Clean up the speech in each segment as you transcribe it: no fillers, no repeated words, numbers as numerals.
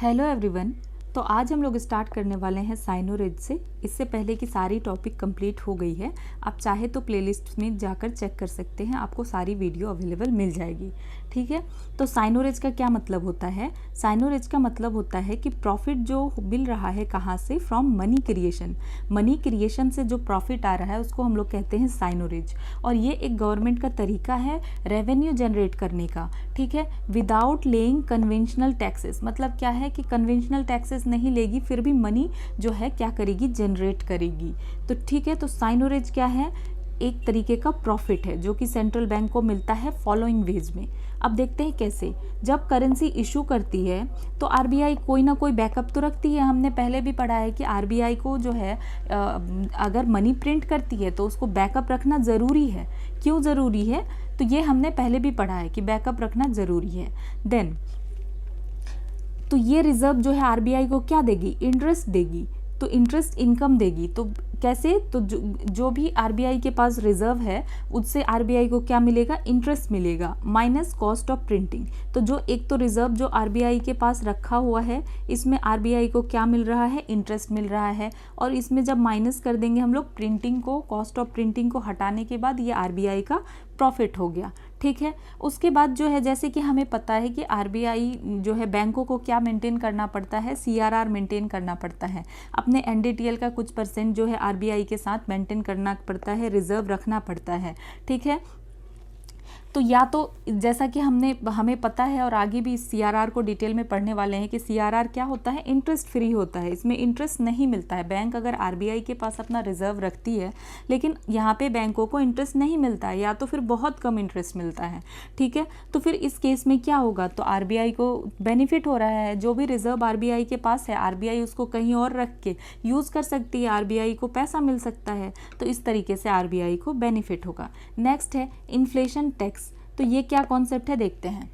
Hello everyone. तो आज हम लोग स्टार्ट करने वाले हैं साइनोरेज से। इससे पहले की सारी टॉपिक कंप्लीट हो गई है। आप चाहे तो प्लेलिस्ट में जाकर चेक कर सकते हैं, आपको सारी वीडियो अवेलेबल मिल जाएगी। ठीक है, तो साइनोरेज का क्या मतलब होता है? साइनोरेज का मतलब होता है कि प्रॉफिट जो मिल रहा है कहाँ से? From money creation. Money creation से जो प्रॉफिट आ रहा है उसको हम लोग कहते हैं साइनोरेज। और ये एक गवर्नमेंट का तरीका है रेवेन्यू जनरेट करने का। ठीक है, विदाउट लेइंग कन्वेंशनल टैक्सेस। मतलब क्या है कि कन्वेंशनल टैक्सेस नहीं लेगी, फिर भी मनी जो है क्या करेगी? जनरेट करेगी। तो ठीक है, तो साइनोरेज क्या है? एक तरीके का प्रॉफिट है जो कि सेंट्रल बैंक को मिलता है फॉलोइंग वेज में। अब देखते हैं कैसे। जब करेंसी इशू करती है तो आरबीआई कोई ना कोई बैकअप तो रखती है। हमने पहले भी पढ़ा है कि आरबीआई को जो है अगर मनी प्रिंट करती है तो उसको बैकअप रखना ज़रूरी है। क्यों ज़रूरी है? तो ये हमने पहले भी पढ़ा है कि बैकअप रखना ज़रूरी है। देन तो ये रिजर्व जो है आरबीआई को क्या देगी? इंटरेस्ट देगी। तो इंटरेस्ट इनकम देगी। तो कैसे? तो जो भी आरबीआई के पास रिजर्व है उससे आरबीआई को क्या मिलेगा? इंटरेस्ट मिलेगा माइनस कॉस्ट ऑफ प्रिंटिंग। तो जो एक तो रिजर्व जो आरबीआई के पास रखा हुआ है इसमें आरबीआई को क्या मिल रहा है? इंटरेस्ट मिल रहा है। और इसमें जब माइनस कर देंगे हम लोग प्रिंटिंग को, कॉस्ट ऑफ प्रिंटिंग को हटाने के बाद ये आरबीआई का प्रॉफिट हो गया। ठीक है, उसके बाद जो है जैसे कि हमें पता है कि आरबीआई जो है बैंकों को क्या मेंटेन करना पड़ता है? सीआरआर मेंटेन करना पड़ता है। अपने एनडीटीएल का कुछ परसेंट जो है आरबीआई के साथ मेंटेन करना पड़ता है, रिजर्व रखना पड़ता है। ठीक है, तो या तो जैसा कि हमें पता है और आगे भी सीआरआर को डिटेल में पढ़ने वाले हैं कि सीआरआर क्या होता है? इंटरेस्ट फ्री होता है। इसमें इंटरेस्ट नहीं मिलता है। बैंक अगर आरबीआई के पास अपना रिजर्व रखती है लेकिन यहाँ पे बैंकों को इंटरेस्ट नहीं मिलता है या तो फिर बहुत कम इंटरेस्ट मिलता है। ठीक है, तो फिर इस केस में क्या होगा? तो आरबीआई को बेनिफिट हो रहा है। जो भी रिजर्व आरबीआई के पास है आरबीआई उसको कहीं और रख के यूज़ कर सकती है, आरबीआई को पैसा मिल सकता है। तो इस तरीके से आरबीआई को बेनिफिट होगा। नेक्स्ट है इन्फ्लेशन टैक्स। तो ये क्या कॉन्सेप्ट है देखते हैं।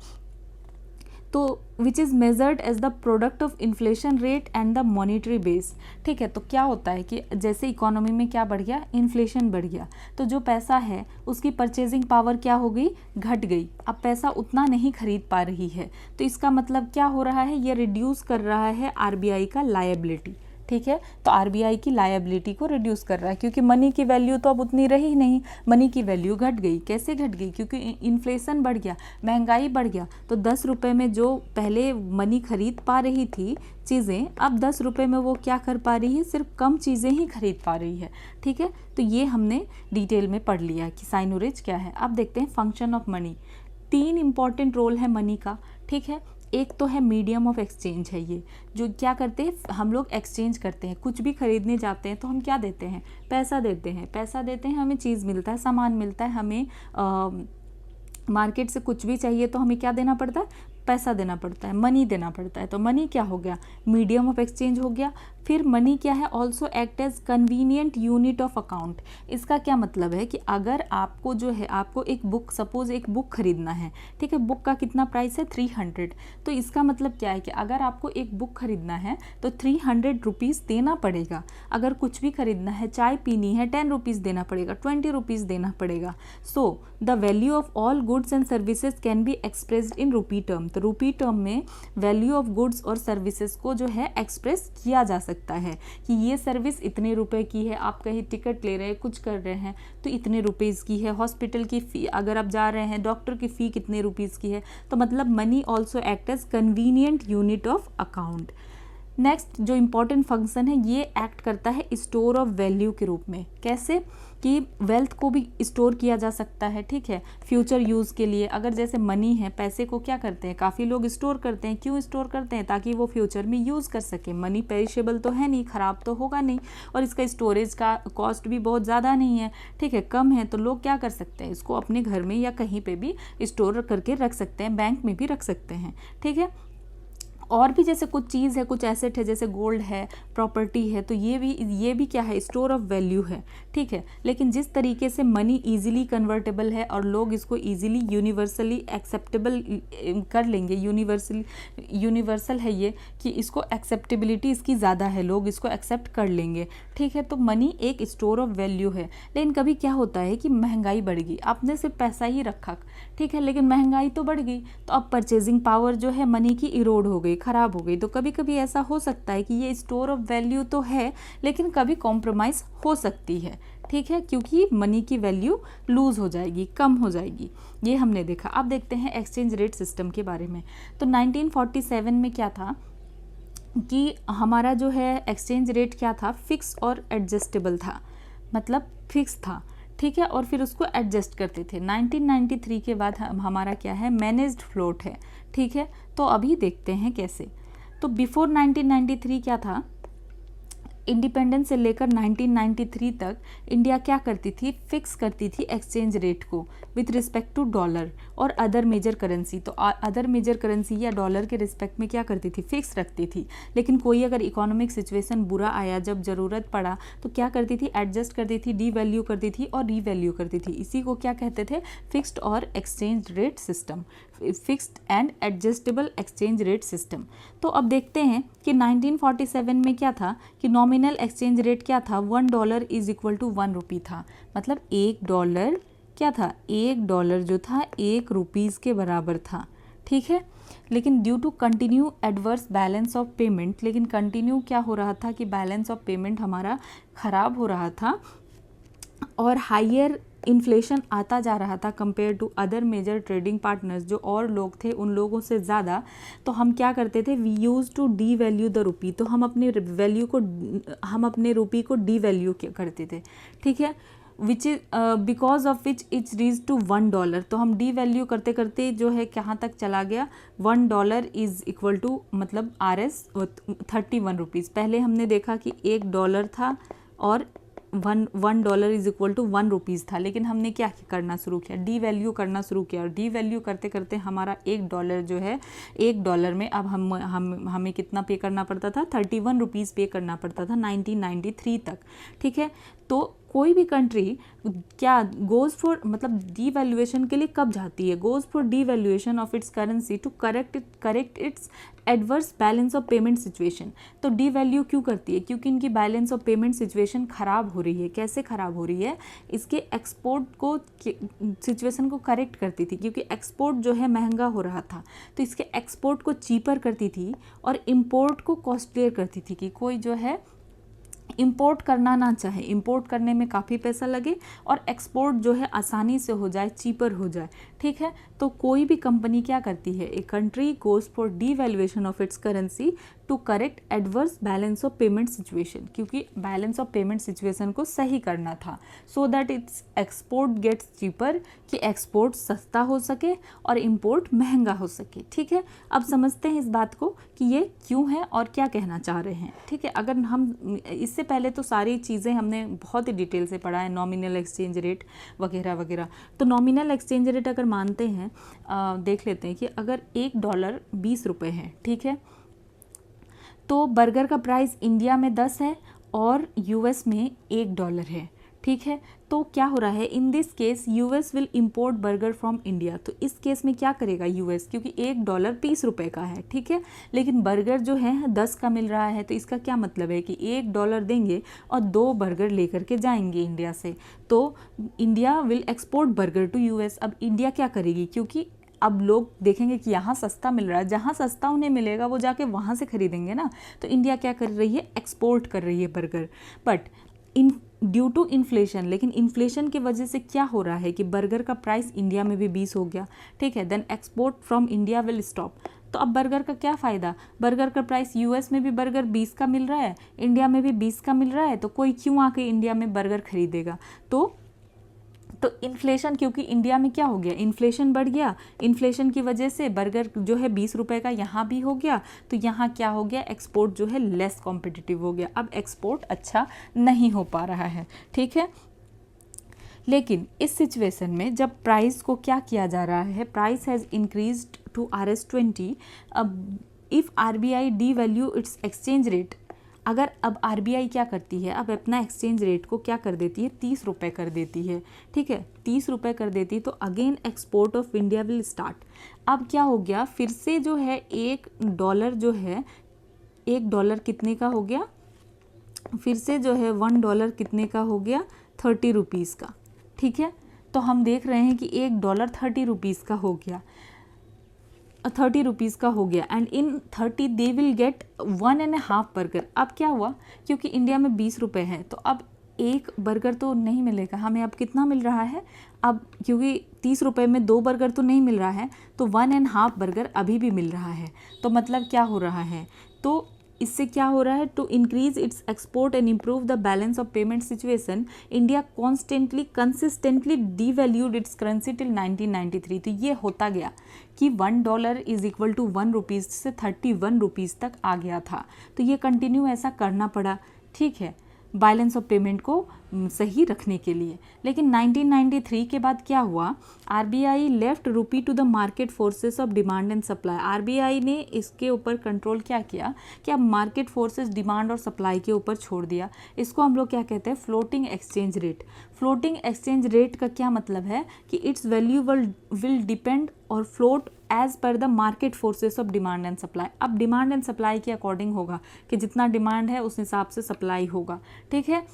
तो which is measured as the product of inflation rate and the monetary base. ठीक है, तो क्या होता है कि जैसे इकोनॉमी में क्या बढ़ गया? इन्फ्लेशन बढ़ गया, तो जो पैसा है उसकी परचेजिंग पावर क्या हो गई? घट गई। अब पैसा उतना नहीं खरीद पा रही है। तो इसका मतलब क्या हो रहा है? ये रिड्यूस कर रहा है आरबीआई का लायबिलिटी। ठीक है, तो आरबीआई की लायबिलिटी को रिड्यूस कर रहा है क्योंकि मनी की वैल्यू तो अब उतनी रही नहीं, मनी की वैल्यू घट गई। कैसे घट गई? क्योंकि इन्फ्लेशन बढ़ गया, महंगाई बढ़ गया। तो 10 रुपये में जो पहले मनी खरीद पा रही थी चीज़ें, अब 10 रुपये में वो क्या कर पा रही है? सिर्फ कम चीज़ें ही खरीद पा रही है। ठीक है, तो ये हमने डिटेल में पढ़ लिया कि साइनोरेज क्या है। अब देखते हैं function of money. 3 important role है मनी का। ठीक है, एक तो है मीडियम ऑफ एक्सचेंज है। ये जो क्या करते हैं हम लोग एक्सचेंज करते हैं, कुछ भी खरीदने जाते हैं तो हम क्या देते हैं? पैसा देते हैं। पैसा देते हैं, हमें चीज़ मिलता है, सामान मिलता है। हमें मार्केट से कुछ भी चाहिए तो हमें क्या देना पड़ता है? पैसा देना पड़ता है, मनी देना पड़ता है। तो मनी क्या हो गया? मीडियम ऑफ एक्सचेंज हो गया। फिर मनी क्या है? Also act as convenient unit of account. इसका क्या मतलब है कि अगर आपको जो है आपको एक बुक, सपोज एक बुक खरीदना है। ठीक है, बुक का कितना प्राइस है? 300। तो इसका मतलब क्या है कि अगर आपको एक बुक खरीदना है तो 300 रुपीज़ देना पड़ेगा। अगर कुछ भी खरीदना है, चाय पीनी है, 10 रुपीज़ देना पड़ेगा, 20 रुपीज़ देना पड़ेगा। So the value of all goods and services can be expressed in rupee term. तो रुपी टर्म में वैल्यू ऑफ गुड्स और सर्विसेज को जो है एक्सप्रेस किया जा सकता है कि ये सर्विस इतने रुपए की है। आप कहीं टिकट ले रहे हैं, कुछ कर रहे हैं तो इतने रुपीज़ की है। हॉस्पिटल की फ़ी अगर आप जा रहे हैं, डॉक्टर की फ़ी कितने रुपीज़ की है। तो मतलब money also act as convenient unit of account. Next जो इम्पॉर्टेंट फंक्शन है ये एक्ट करता है स्टोर ऑफ वैल्यू के रूप में। कैसे? कि वेल्थ को भी स्टोर किया जा सकता है। ठीक है, फ्यूचर यूज़ के लिए। अगर जैसे मनी है, पैसे को क्या करते हैं? काफ़ी लोग स्टोर करते हैं। क्यों स्टोर करते हैं? ताकि वो फ्यूचर में यूज़ कर सके। मनी पेरिशेबल तो है नहीं, ख़राब तो होगा नहीं, और इसका स्टोरेज का कॉस्ट भी बहुत ज़्यादा नहीं है। ठीक है, कम है। तो लोग क्या कर सकते हैं? इसको अपने घर में या कहीं पर भी स्टोर करके रख सकते हैं, बैंक में भी रख सकते हैं। ठीक है, और भी जैसे कुछ चीज़ है, कुछ एसेट है, जैसे गोल्ड है, प्रॉपर्टी है, तो ये भी क्या है? स्टोर ऑफ वैल्यू है। ठीक है, लेकिन जिस तरीके से मनी इजीली कन्वर्टेबल है और लोग इसको इजीली यूनिवर्सली एक्सेप्टेबल कर लेंगे, यूनिवर्सल है ये कि इसको एक्सेप्टेबिलिटी इसकी ज़्यादा है, लोग इसको एक्सेप्ट कर लेंगे। ठीक है, तो मनी एक स्टोर ऑफ वैल्यू है। लेकिन कभी क्या होता है कि महंगाई बढ़ गई, आपने सिर्फ पैसा ही रखा। ठीक है, लेकिन महंगाई तो बढ़ गई, तो अब परचेजिंग पावर जो है मनी की इरोड हो गई, ख़राब हो गई। तो कभी कभी ऐसा हो सकता है कि ये स्टोर ऑफ वैल्यू तो है, लेकिन कभी कॉम्प्रोमाइज़ हो सकती है, ठीक है, क्योंकि मनी की वैल्यू लूज़ हो जाएगी, कम हो जाएगी। ये हमने देखा। अब देखते हैं एक्सचेंज रेट सिस्टम के बारे में। तो 1947 में क्या था कि हमारा जो है एक्सचेंज रेट क्या था, फिक्स और एडजस्टेबल था, मतलब फिक्स था, ठीक है, और फिर उसको एडजस्ट करते थे। 1993 के बाद हमारा क्या है, मैनेज्ड फ्लोट है, ठीक है। तो अभी देखते हैं कैसे। तो बिफोर 1993 क्या था, इंडिपेंडेंस से लेकर 1993 तक इंडिया क्या करती थी, फिक्स करती थी एक्सचेंज रेट को विथ रिस्पेक्ट टू डॉलर और अदर मेजर करेंसी। तो अदर मेजर करेंसी या डॉलर के रिस्पेक्ट में क्या करती थी, फिक्स रखती थी। लेकिन कोई अगर इकोनॉमिक सिचुएशन बुरा आया, जब ज़रूरत पड़ा, तो क्या करती थी, एडजस्ट करती थी, डी वैल्यू करती थी और रीवैल्यू करती थी। इसी को क्या कहते थे, फिक्स्ड और exchange rate system, fixed and adjustable exchange rate system. तो अब देखते हैं कि 1947 में क्या था कि नॉमिनल एक्सचेंज रेट क्या था, $1 इज इक्वल टू 1 रुपी था। मतलब $1 क्या था, $1 जो था 1 रुपीज़ के बराबर था, ठीक है। लेकिन due to continue adverse balance of payment, लेकिन कंटिन्यू क्या हो रहा था कि बैलेंस ऑफ पेमेंट हमारा ख़राब हो रहा था और हायर इन्फ्लेशन आता जा रहा था compare to other major trading partners, जो और लोग थे उन लोगों से ज़्यादा। तो हम क्या करते थे, we use to devalue the rupee. तो हम अपने रुपी को डी वैल्यू करते थे, ठीक है, which is because of which its rise to $1। तो हम डी वैल्यू करते करते जो है कहाँ तक चला गया, $1 इज इक्वल टू मतलब RS 31 रुपीज़। पहले हमने देखा कि $1 था और $1 इज इक्वल टू 1 रुपीज़ था, लेकिन हमने क्या करना शुरू किया, डी वैल्यू करना शुरू किया। और डी वैल्यू करते करते हमारा $1 जो है, $1 में अब हमें कितना पे करना पड़ता था, 31 रुपीज़ पे करना पड़ता था 1993 तक, ठीक है। तो कोई भी कंट्री क्या गोज़ फॉर मतलब डीवैल्यूएशन के लिए कब जाती है, goes for devaluation of its currency to correct its adverse balance of payment situation. तो डी वैल्यू क्यों करती है, क्योंकि इनकी बैलेंस ऑफ पेमेंट सिचुएशन ख़राब हो रही है। कैसे ख़राब हो रही है, इसके एक्सपोर्ट को सिचुएशन को करेक्ट करती थी, क्योंकि एक्सपोर्ट जो है महंगा हो रहा था, तो इसके एक्सपोर्ट को चीपर करती थी और इम्पोर्ट को कॉस्टलियर करती थी, कि कोई जो है इंपोर्ट करना ना चाहे, इंपोर्ट करने में काफ़ी पैसा लगे और एक्सपोर्ट जो है आसानी से हो जाए, चीपर हो जाए, ठीक है। तो कोई भी कंपनी क्या करती है, a country goes for devaluation of its currency to correct adverse balance of payment situation, क्योंकि बैलेंस ऑफ पेमेंट सिचुएशन को सही करना था, so that its export gets cheaper, कि एक्सपोर्ट सस्ता हो सके और इंपोर्ट महंगा हो सके, ठीक है। अब समझते हैं इस बात को कि ये क्यों है और क्या कहना चाह रहे हैं, ठीक है। अगर हम इससे पहले तो सारी चीज़ें हमने बहुत ही डिटेल से पढ़ा है, नॉमिनल एक्सचेंज रेट वगैरह वगैरह। तो नॉमिनल एक्सचेंज रेट अगर मानते हैं, देख लेते हैं कि अगर $1 20 रुपये है, ठीक है, तो बर्गर का प्राइस इंडिया में 10 है और यूएस में $1 है, ठीक है। तो क्या हो रहा है, in this case US will import burger from India. तो इस केस में क्या करेगा यूएस, क्योंकि $1 30 रुपये का है, ठीक है, लेकिन बर्गर जो है 10 का मिल रहा है। तो इसका क्या मतलब है कि $1 देंगे और 2 बर्गर लेकर के जाएंगे इंडिया से। तो India will export burger to US. अब इंडिया क्या करेगी, क्योंकि अब लोग देखेंगे कि यहाँ सस्ता मिल रहा है, जहाँ सस्ता उन्हें मिलेगा वो जाके वहाँ से खरीदेंगे ना। तो इंडिया क्या कर रही है, एक्सपोर्ट कर रही है burger, but in due to inflation. लेकिन इन्फ्लेशन की वजह से क्या हो रहा है कि बर्गर का प्राइस इंडिया में भी 20 हो गया, ठीक है, then export from India will stop. तो अब बर्गर का क्या फ़ायदा, बर्गर का प्राइस यूएस में भी बर्गर 20 का मिल रहा है, इंडिया में भी 20 का मिल रहा है, तो कोई क्यों आके इंडिया में बर्गर खरीदेगा। तो इन्फ्लेशन, क्योंकि इंडिया में क्या हो गया, इन्फ्लेशन बढ़ गया, इन्फ्लेशन की वजह से बर्गर जो है 20 रुपये का यहाँ भी हो गया, तो यहाँ क्या हो गया, एक्सपोर्ट जो है लेस कॉम्पिटिटिव हो गया। अब एक्सपोर्ट अच्छा नहीं हो पा रहा है, ठीक है। लेकिन इस सिचुएशन में जब प्राइस को क्या किया जा रहा है, price has increased to RS20। अब if RBI devalue its exchange rate, अगर अब RBI क्या करती है, अब अपना एक्सचेंज रेट को क्या कर देती है, 30 रुपये कर देती है, ठीक है, 30 रुपये कर देती है, तो again export of India will start. अब क्या हो गया, फिर से जो है $1 जो है, $1 कितने का हो गया, फिर से जो है $1 कितने का हो गया, 30 रुपीज़ का, ठीक है। तो तो हम देख रहे हैं कि $1 ₹30 का हो गया, ₹30 का हो गया, and in 30 they will get 1.5 burger. अब क्या हुआ, क्योंकि इंडिया में 20 रुपये है तो अब एक बर्गर तो नहीं मिलेगा हमें, अब कितना मिल रहा है, अब क्योंकि 30 रुपये में 2 बर्गर तो नहीं मिल रहा है, तो 1.5 बर्गर अभी भी मिल रहा है। तो मतलब क्या हो रहा है, तो इससे क्या हो रहा है, to increase its export and improve the balance of payment situation, India consistently devalued its currency till 1993। तो ये होता गया कि $1 = 1 रुपीज़ से 31 रुपीज़ तक आ गया था। तो ये कंटिन्यू ऐसा करना पड़ा, ठीक है, बैलेंस ऑफ पेमेंट को सही रखने के लिए। लेकिन 1993 के बाद क्या हुआ, RBI left rupee to the market forces of demand and supply. RBI ने इसके ऊपर कंट्रोल क्या किया कि अब मार्केट फोर्सेस डिमांड और सप्लाई के ऊपर छोड़ दिया। इसको हम लोग क्या कहते हैं, floating exchange rate. Floating exchange rate का क्या मतलब है कि इट्स वैल्यू विल डिपेंड और float as per the market forces of demand and supply. अब डिमांड एंड सप्लाई के अकॉर्डिंग होगा कि जितना डिमांड है उस हिसाब से सप्लाई होगा, ठीक है।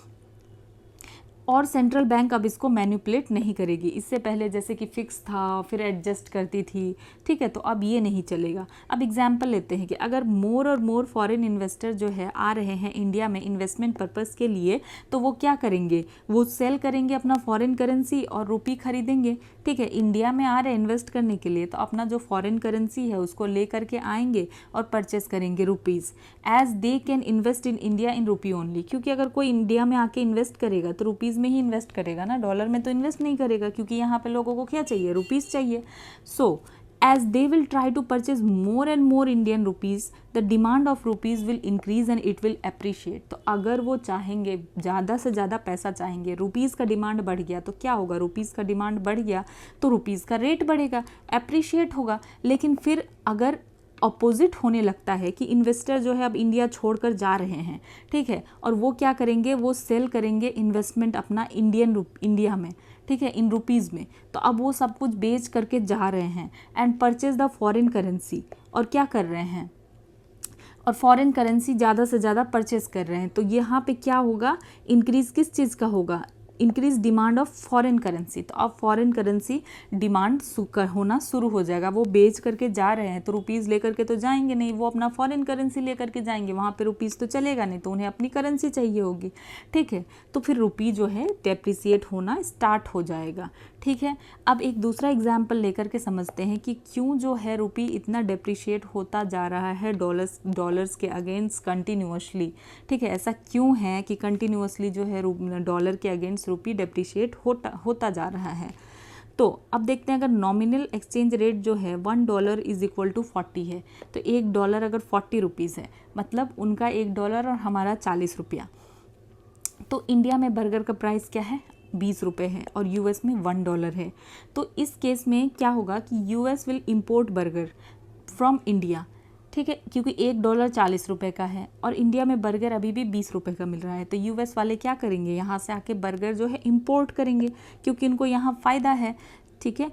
और सेंट्रल बैंक अब इसको मैनिपुलेट नहीं करेगी। इससे पहले जैसे कि फिक्स था, फिर एडजस्ट करती थी, ठीक है, तो अब ये नहीं चलेगा। अब एग्जांपल लेते हैं कि अगर मोर और मोर फॉरेन इन्वेस्टर जो है आ रहे हैं इंडिया में इन्वेस्टमेंट पर्पस के लिए, तो वो क्या करेंगे, वो सेल करेंगे अपना फॉरेन करेंसी और रुपी खरीदेंगे, ठीक है। इंडिया में आ रहे हैं इन्वेस्ट करने के लिए, तो अपना जो फॉरेन करेंसी है उसको ले करके आएंगे और परचेस करेंगे rupees, as they can invest in India in rupee only. क्योंकि अगर कोई इंडिया में आके इन्वेस्ट करेगा तो रुपीज़ में ही इन्वेस्ट करेगा ना, डॉलर में तो इन्वेस्ट नहीं करेगा, क्योंकि यहाँ पे लोगों को क्या चाहिए, रुपीज़ चाहिए। सो as they will try to purchase more and more Indian rupees, the demand of rupees will increase and it will appreciate। तो अगर वो चाहेंगे, ज़्यादा से ज़्यादा पैसा चाहेंगे, रुपीज़ का डिमांड बढ़ गया तो क्या होगा, रुपीज़ का डिमांड बढ़ गया तो रुपीज़ का रेट बढ़ेगा, एप्रिशिएट होगा। लेकिन फिर अगर अपोजिट होने लगता है कि इन्वेस्टर जो है अब इंडिया छोड़कर जा रहे हैं, ठीक है, और वो क्या करेंगे, वो सेल करेंगे इन्वेस्टमेंट अपना इंडिया में, ठीक है, इन रुपीज़ में, तो अब वो सब कुछ बेच करके जा रहे हैं and purchase the foreign currency. और क्या कर रहे हैं, और फॉरेन करेंसी ज़्यादा से ज़्यादा परचेज कर रहे हैं। तो यहाँ पे क्या होगा, इंक्रीज़ किस चीज़ का होगा, increase demand of foreign currency. तो अब फॉरेन करेंसी डिमांड होना शुरू हो जाएगा। वो बेच करके जा रहे हैं तो रुपीज़ लेकर के तो जाएंगे नहीं, वो अपना फॉरेन करेंसी लेकर के जाएंगे, वहाँ पे रुपीज़ तो चलेगा नहीं, तो उन्हें अपनी करेंसी चाहिए होगी, ठीक है। तो फिर रुपी जो है डेप्रिसिएट होना स्टार्ट हो जाएगा, ठीक है। अब एक दूसरा एग्जाम्पल लेकर के समझते हैं कि क्यों जो है रुपी इतना डेप्रिशिएट होता जा रहा है डॉलर्स के अगेंस्ट कंटिन्यूअसली, ठीक है। ऐसा क्यों है कि कंटिन्यूअसली जो है डॉलर के अगेंस्ट रुपी डेप्रिशिएट होता जा रहा है। तो अब देखते हैं, अगर नॉमिनल एक्सचेंज रेट जो है $1 = 40 है, तो $1 अगर 40 रुपीज़ है, मतलब उनका $1 और हमारा 40 रुपया। तो इंडिया में बर्गर का प्राइस क्या है, 20 रुपये है, और यूएस में $1 है। तो इस केस में क्या होगा कि US will import burger from India, ठीक है, क्योंकि $1 40 रुपये का है और इंडिया में बर्गर अभी भी 20 रुपये का मिल रहा है। तो यूएस वाले क्या करेंगे, यहाँ से आके बर्गर जो है इंपोर्ट करेंगे, क्योंकि उनको यहाँ फ़ायदा है, ठीक है।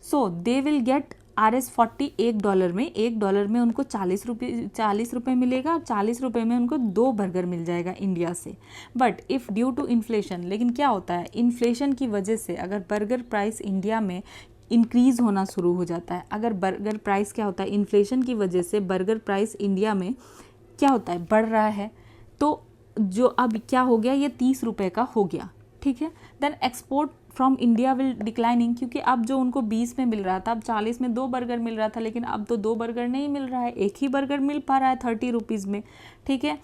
सो दे विल गेट $40 $1 में उनको 40 रुपये मिलेगा, और 40 रुपये में उनको 2 बर्गर मिल जाएगा इंडिया से। But if due to inflation, लेकिन क्या होता है, इन्फ्लेशन की वजह से अगर बर्गर प्राइस इंडिया में इंक्रीज़ होना शुरू हो जाता है, अगर बर्गर प्राइस क्या होता है, इन्फ्लेशन की वजह से बर्गर प्राइस इंडिया में क्या होता है, बढ़ रहा है, तो जो अब क्या हो गया, ये 30 रुपये का हो गया, ठीक है। Then export from India will declining, क्योंकि अब जो उनको 20 में मिल रहा था, अब 40 में 2 बर्गर मिल रहा था, लेकिन अब तो 2 बर्गर नहीं मिल रहा है, एक ही बर्गर मिल पा रहा है 30 रुपीज़ में, ठीक है।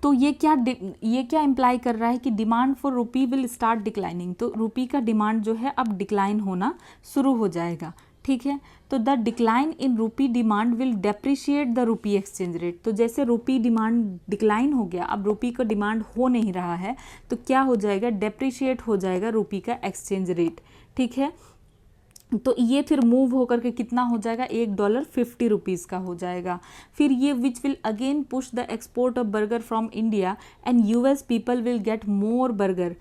तो ये क्या इम्प्लाई कर रहा है कि demand for rupee will start declining. तो रुपी का डिमांड जो है अब डिक्लाइन होना शुरू हो जाएगा, ठीक है। तो the decline in rupee demand will depreciate the rupee exchange rate. तो जैसे रुपी डिमांड डिक्लाइन हो गया, अब रुपी का डिमांड हो नहीं रहा है, तो क्या हो जाएगा, डेप्रिशिएट हो जाएगा रुपी का एक्सचेंज रेट, ठीक है। तो ये फिर मूव होकर के कितना हो जाएगा, $1 50 रुपीज़ का हो जाएगा। फिर ये which will again push the export of burger from India and US people will get more burger,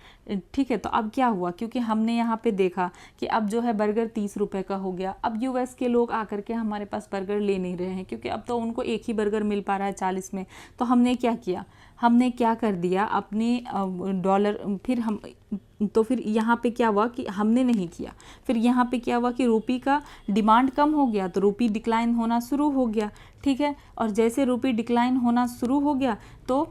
ठीक है। तो अब क्या हुआ, क्योंकि हमने यहाँ पे देखा कि अब जो है बर्गर 30 रुपये का हो गया, अब यूएस के लोग आकर के हमारे पास बर्गर ले नहीं रहे हैं, क्योंकि अब तो उनको एक ही बर्गर मिल पा रहा है 40 में। तो हमने क्या किया, हमने क्या कर दिया, अपने डॉलर, फिर हम तो फिर यहाँ पे क्या हुआ कि हमने नहीं किया। फिर यहाँ पे क्या हुआ कि रुपी का डिमांड कम हो गया तो रुपी डिक्लाइन होना शुरू हो गया, ठीक है। और जैसे रुपी डिक्लाइन होना शुरू हो गया तो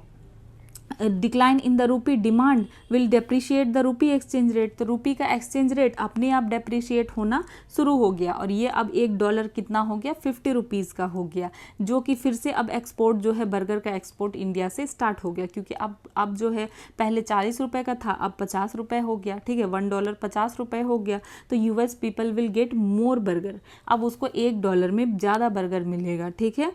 decline in the rupee demand will depreciate the rupee exchange rate, तो रुपी का एक्सचेंज रेट अपने आप डेप्रिशिएट होना शुरू हो गया। और ये अब $1 कितना हो गया, 50 रुपीज़ का हो गया, जो कि फिर से अब एक्सपोर्ट जो है बर्गर का एक्सपोर्ट इंडिया से स्टार्ट हो गया, क्योंकि अब जो है पहले 40 रुपये का था, अब 50 रुपये हो गया, ठीक है। $1 50 रुपये हो गया, तो US people will get more burger, अब उसको $1 में ज़्यादा बर्गर मिलेगा, ठीक है।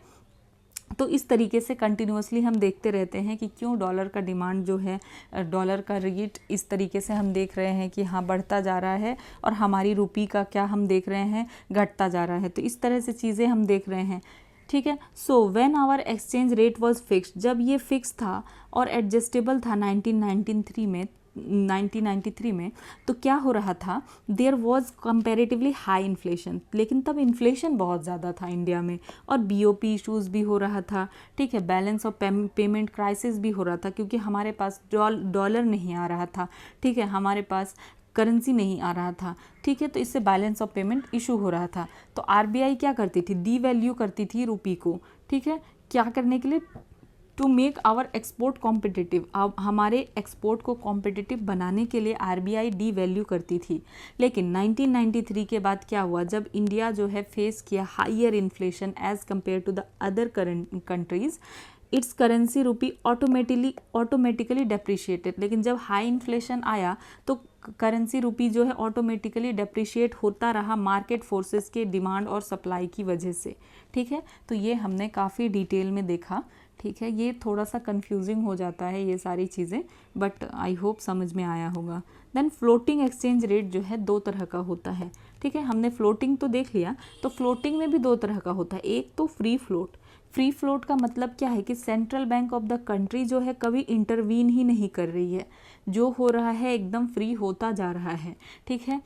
तो इस तरीके से कंटिन्यूसली हम देखते रहते हैं कि क्यों डॉलर का डिमांड जो है, डॉलर का रेट इस तरीके से हम देख रहे हैं कि हाँ बढ़ता जा रहा है, और हमारी रुपी का क्या हम देख रहे हैं, घटता जा रहा है। तो इस तरह से चीज़ें हम देख रहे हैं, ठीक है। So when our exchange rate was fixed, जब ये फिक्स था और एडजस्टेबल था 1993 में, तो क्या हो रहा था, there was comparatively high inflation, लेकिन तब इन्फ्लेशन बहुत ज़्यादा था इंडिया में, और BOP इश्यूज़ भी हो रहा था, ठीक है। बैलेंस ऑफ पेमेंट क्राइसिस भी हो रहा था, क्योंकि हमारे पास डॉलर नहीं आ रहा था, ठीक है, हमारे पास करेंसी नहीं आ रहा था, ठीक है। तो इससे बैलेंस ऑफ पेमेंट इशू हो रहा था। तो RBI क्या करती थी, डीवैल्यू करती थी रुपी को, ठीक है, क्या करने के लिए, to make our export competitive, अब हमारे एक्सपोर्ट को कॉम्पिटिटिव बनाने के लिए RBI डी वैल्यू करती थी। लेकिन 1993 के बाद क्या हुआ, जब इंडिया जो है फेस किया higher inflation as compared to the other countries, it's currency rupee automatically depreciated. लेकिन जब हाई इन्फ्लेशन आया तो करेंसी रुपी जो है ऑटोमेटिकली डेप्रिशिएट होता रहा मार्केट फोर्सेस के डिमांड और सप्लाई की वजह से, ठीक है। तो ये हमने काफ़ी डिटेल में देखा, ठीक है। ये थोड़ा सा कंफ्यूजिंग हो जाता है ये सारी चीज़ें, बट आई होप समझ में आया होगा। देन फ्लोटिंग एक्सचेंज रेट जो है 2 तरह का होता है, ठीक है। हमने फ्लोटिंग तो देख लिया, तो फ्लोटिंग में भी 2 तरह का होता है। एक तो फ्री फ्लोट। फ्री फ्लोट का मतलब क्या है कि central bank of the country जो है कभी इंटरवीन ही नहीं कर रही है, जो हो रहा है एकदम फ्री होता जा रहा है, ठीक है।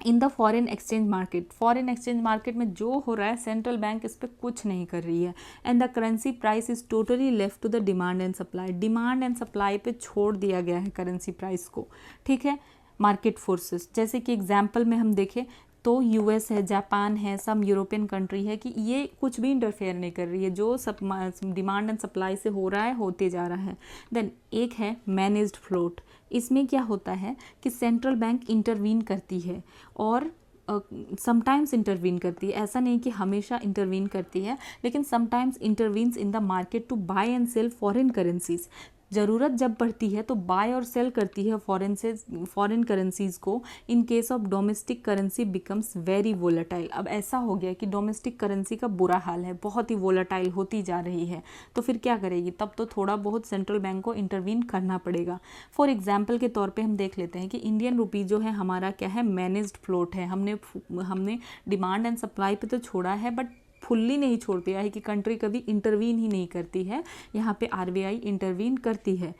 In the foreign exchange market, foreign exchange market में जो हो रहा है सेंट्रल बैंक इस पर कुछ नहीं कर रही है। And the currency price is totally left to the demand and supply, demand and supply पे छोड़ दिया गया है करेंसी प्राइस को, ठीक है। मार्केट फोर्सेस, जैसे कि एग्जाम्पल में हम देखें तो US है, जापान है, सम यूरोपियन कंट्री है, कि ये कुछ भी इंटरफेयर नहीं कर रही है, जो सब डिमांड एंड सप्लाई से हो रहा है होते जा रहा है। देन एक है मैनेज्ड फ्लोट, इसमें क्या होता है कि सेंट्रल बैंक इंटरवीन करती है और समटाइम्स इंटरवीन करती है, ऐसा नहीं कि हमेशा इंटरवीन करती है, लेकिन sometimes intervenes in the market to buy and sell foreign currencies. ज़रूरत जब पड़ती है तो बाय और सेल करती है फॉरेन करेंसीज़ को। In case of domestic currency becomes very volatile, अब ऐसा हो गया कि डोमेस्टिक करेंसी का बुरा हाल है, बहुत ही वोलेटाइल होती जा रही है, तो फिर क्या करेगी, तब तो थोड़ा बहुत सेंट्रल बैंक को इंटरवीन करना पड़ेगा। फॉर एग्जाम्पल के तौर पे हम देख लेते हैं कि इंडियन रुपी जो है हमारा क्या है, मैनेज्ड फ्लोट है। हमने डिमांड एंड सप्लाई पे तो छोड़ा है, बट फुल्ली नहीं छोड़ दिया है कि कंट्री कभी इंटरवीन ही नहीं करती है, यहाँ पे RBI इंटरवीन करती है।